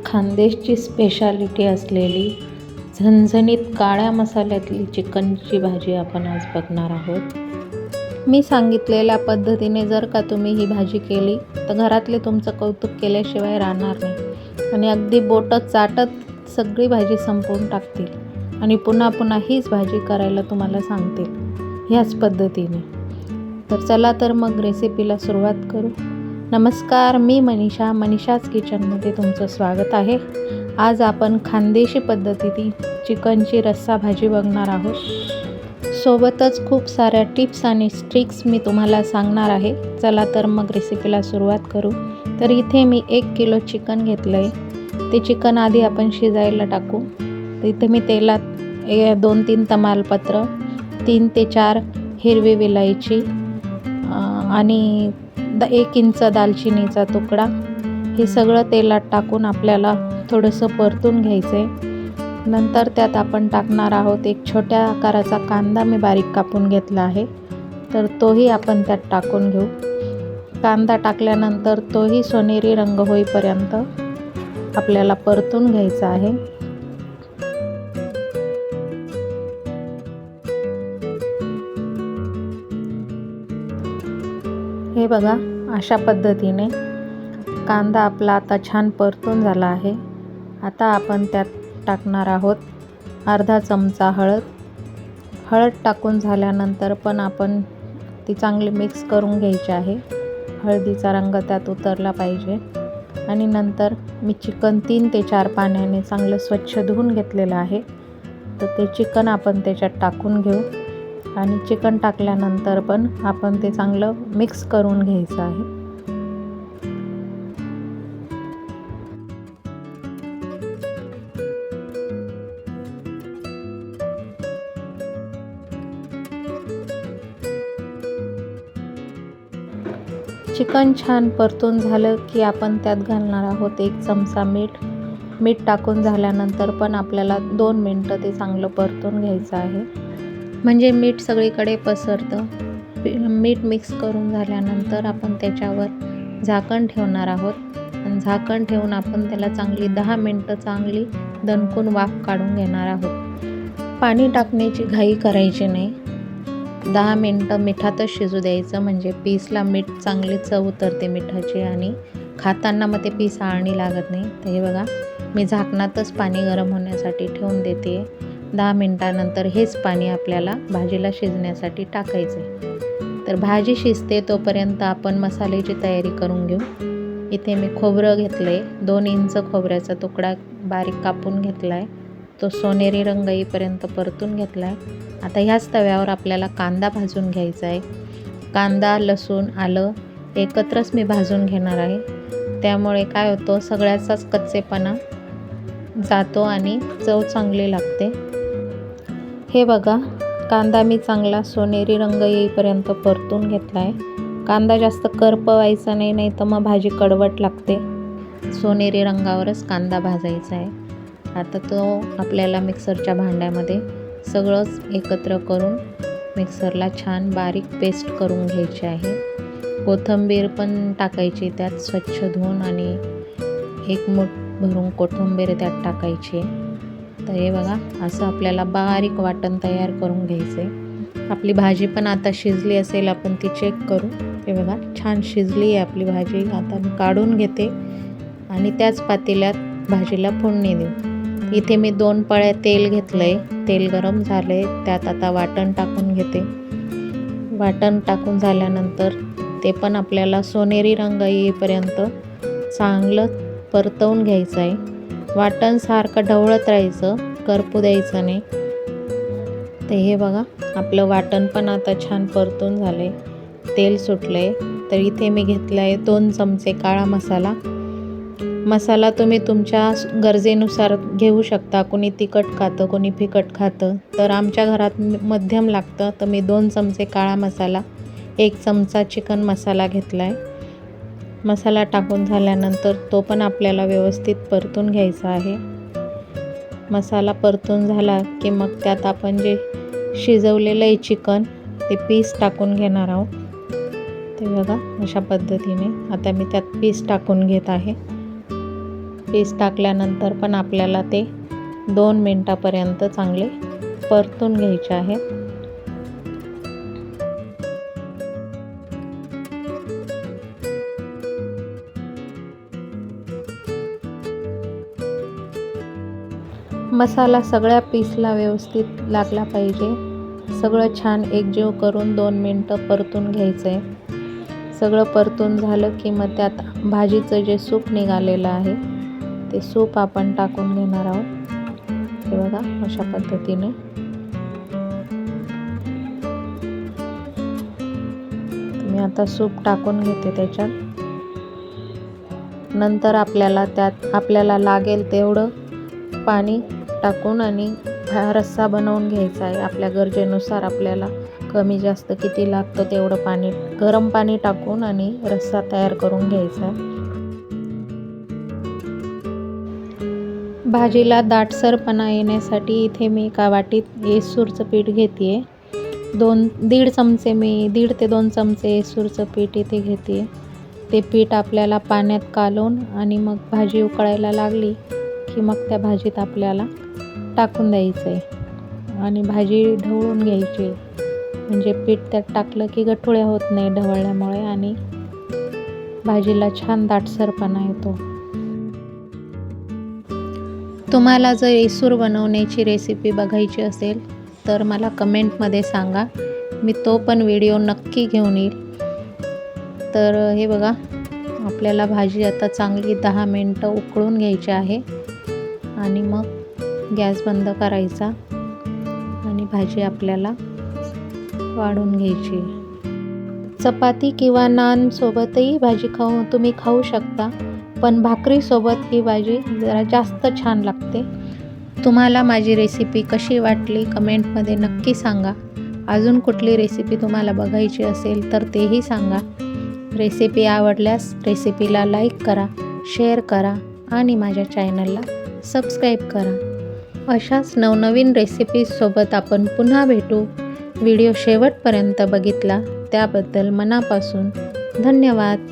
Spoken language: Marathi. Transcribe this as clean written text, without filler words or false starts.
खानदेशची स्पेशालिटी असलेली झणझणीत काळ्या मसाल्यातली चिकनची भाजी आपण आज बघणार आहोत। मी सांगितलेल्या पद्धतीने जर का तुम्ही ही भाजी केली तर घरातले तुमचं कौतुक केल्याशिवाय राहणार नाही आणि अगदी बोटं चाटत सगळी भाजी संपवून टाकतील आणि पुन्हा पुन्हा हीच भाजी करायला तुम्हाला सांगतील ह्याच पद्धतीने। तर चला तर मग रेसिपीला सुरुवात करू। नमस्कार, मी मनीषाच किचनमध्ये तुमचं स्वागत आहे। आज आपण खानदेशी पद्धतीने चिकनची रस्सा भाजी बघणार आहोत। सोबतच खूप साऱ्या टिप्स आणि ट्रिक्स मी तुम्हाला सांगणार आहे। चला तर मग रेसिपीला सुरुवात करू। तर इथे मी 1 किलो चिकन घेतलं आहे। ते चिकन आधी आपण शिजायला टाकू। तर इथे मी तेलात 2-3 तमालपत्र, 3 ते 4 हिरवी विलायची आणि 1 इंच दालचिनीचा तुकडा हे सगळं तेलात टाकून आपल्याला थोडंसं परतून घ्यायचं आहे। नंतर त्यात आपण टाकणार आहोत एक छोट्या आकाराचा कांदा मी बारीक कापून घेतला आहे, तर तोही आपण त्यात टाकून घेऊ। कांदा टाकल्यानंतर तोही सोनेरी रंग होईपर्यंत आपल्याला परतून घ्यायचा आहे। हे बघा, अशा पद्धतीने कांदा आपला आता छान परतून झाला आहे। आता आपण त्यात टाकणार आहोत अर्धा चमचा हळद। हळद टाकून झाल्यानंतर पण आपण ती चांगली मिक्स करून घ्यायची आहे। हळदीचा रंग त्यात उतरला पाहिजे। आणि नंतर मी चिकन 3 ते 4 पाण्याने चांगलं स्वच्छ धुवून घेतलेलं आहे, तर ते चिकन आपण त्याच्यात टाकून घेऊ आणि चिकन टाकल्यानंतर पण आपण ते चांगलं मिक्स करून घ्यायचं आहे। चिकन छान परतून झालं की आपण त्यात घालणार आहोत 1 चमचा मीठ। मीठ टाकून झाल्यानंतर पण आपल्याला 2 मिनटं ते चांगलं परतून घ्यायचं आहे, म्हणजे मीठ सगळीकडे पसरतं। मीठ मिक्स करून झाल्यानंतर आपण त्याच्यावर झाकण ठेवणार आहोत आणि झाकण ठेवून आपण त्याला चांगली 10 मिनटं चांगली दणकून वाफ काढून घेणार आहोत। पाणी टाकण्याची घाई करायची नाही। 10 मिनटं मिठातच शिजू द्यायचं, म्हणजे पीसला मीठ चांगली चव उतरते मिठाची आणि खाताना मग ते पीस आळणी लागत नाही। तर हे बघा, मी झाकणातच पाणी गरम होण्यासाठी ठेवून देते। 10 मिनटानंतर हेच पाणी आपल्याला भाजीला शिजण्यासाठी टाकायचं आहे। तर भाजी शिजते तोपर्यंत आपण मसाल्याची तयारी करून घेऊ। इथे मी खोबरं घेतलं आहे, 2 इंच खोबऱ्याचा तुकडा बारीक कापून घेतला आहे, तो सोनेरी रंग येईपर्यंत परतून घेतला आहे। आता ह्याच तव्यावर आपल्याला कांदा भाजून घ्यायचा आहे। कांदा, लसूण, आलं एकत्रच मी भाजून घेणार आहे, त्यामुळे काय होतं सगळ्याचाच कच्चेपणा जातो आणि चव चांगली लागते। हे बघा, कांदा मी चांगला सोनेरी रंग येईपर्यंत परतून घेतला आहे। कांदा जास्त करपवायचा नाही, नाही तर मग भाजी कडवट लागते। सोनेरी रंगावरच कांदा भाजायचा आहे। आता तो आपल्याला मिक्सरच्या भांड्यामध्ये सगळंच एकत्र करून मिक्सरला छान बारीक पेस्ट करून घ्यायची आहे। कोथिंबीर पण टाकायची त्यात स्वच्छ धुवून आणि 1 मूठ भरून कोथिंबीर त्यात टाकायची। तर हे बघा, असं आपल्याला बारीक वाटण तयार करून घ्यायचं आहे। आपली भाजी पण आता शिजली असेल, आपण ती चेक करू। हे बघा, छान शिजली आहे आपली भाजी। आता मी काढून घेते आणि त्याच पातेल्यात भाजीला फोडणी देऊ। इथे मी 2 पळ्या तेल घेतलं आहे। तेल गरम झालं आहे, त्यात आता वाटण टाकून घेते। वाटण टाकून झाल्यानंतर ते पण आपल्याला सोनेरी रंग येईपर्यंत चांगलं परतवून घ्यायचं आहे। वाटण सारखं ढवळत राहायचं, करपू द्यायचं नाही। तर हे बघा, आपलं वाटण पण आता छान परतून झालं आहे, तेल सुटलं आहे। तर इथे मी घेतला आहे 2 चमचे काळा मसाला। मसाला तुम्ही तुमच्या गरजेनुसार घेऊ शकता। कोणी तिखट खातं, कोणी फिकट खातं, तर आमच्या घरात मध्यम लागतं, तर मी 2 चमचे काळा मसाला, 1 चमचा चिकन मसाला घेतला आहे। मसाला टाकून झाल्यानंतर तो पण आपल्याला व्यवस्थित परतून घ्यायचा आहे। मसाला परतून झाला की मग त्यात आपण जे शिजवलेलं आहे चिकन, ते पीस टाकून घेणार आहोत। ते बघा, अशा पद्धतीने आता मी त्यात पीस टाकून घेत आहे। पीस टाकल्यानंतर पण आपल्याला ते 2 मिनिटापर्यंत चांगले परतून घ्यायचे आहेत. मसाला सगळ्या पीसला व्यवस्थित लागला पाहिजे. सगळं छान एकजीव करून 2 मिनिटं परतून घ्यायचं आहे. सगळं परतून झालं की मग त्यात भाजीचं जे सूप निघालेलं आहे ते सूप आपण टाकून घेणार आहोत. हे बघा अशा पद्धतीने. मी आता सूप टाकून घेते त्याच्यात. नंतर आपल्याला लागेल तेवढं पाणी टाकून आणि रस्सा बनवून घ्यायचा आहे. आपल्या गरजेनुसार आपल्याला कमी जास्त किती लागतं तेवढं पाणी, गरम पाणी टाकून आणि रस्सा तयार करून घ्यायचा आहे. भाजीला दाटसरपणा येण्यासाठी इथे मी एका वाटीत येसूरचं पीठ घेते. 1.5 ते 2 चमचे येसूरचं पीठ इथे घेते. ते पीठ आपल्याला पाण्यात कालवून आणि मग भाजी उकळायला लागली की मग त्या भाजीत आपल्याला टाकून द्यायचं आहे आणि भाजी ढवळून घ्यायची. म्हणजे पीठ त्यात टाकलं की गठुळ्या होत नाही ढवळल्यामुळे आणि भाजीला छान दाटसरपणा येतो. तुम्हाला जर येसूर बनवण्याची रेसिपी बघायची असेल तर मला कमेंटमध्ये सांगा. मी तो पण व्हिडिओ नक्की घेऊन येईल. तर हे बघा आपल्याला भाजी आता चांगली 10 मिनिटं उकळून घ्यायची आहे आणि मग गॅस बंद करायचा आणि भाजी आपल्याला वाढून घ्यायची. चपाती किंवा नान सोबतही भाजी तुम्ही खाऊ शकता, पण भाकरीसोबत ही भाजी जरा जास्त छान लागते. तुम्हाला माझी रेसिपी कशी वाटली कमेंटमध्ये नक्की सांगा. अजून कुठली रेसिपी तुम्हाला बघायची असेल तर तेही सांगा. रेसिपी आवडल्यास रेसिपीला लाईक करा, शेअर करा आणि माझ्या चॅनलला सबस्क्राईब करा. अशाच नवनवीन रेसिपीजसोबत आपण पुन्हा भेटू. व्हिडिओ शेवटपर्यंत बघितला त्याबद्दल मनापासून धन्यवाद.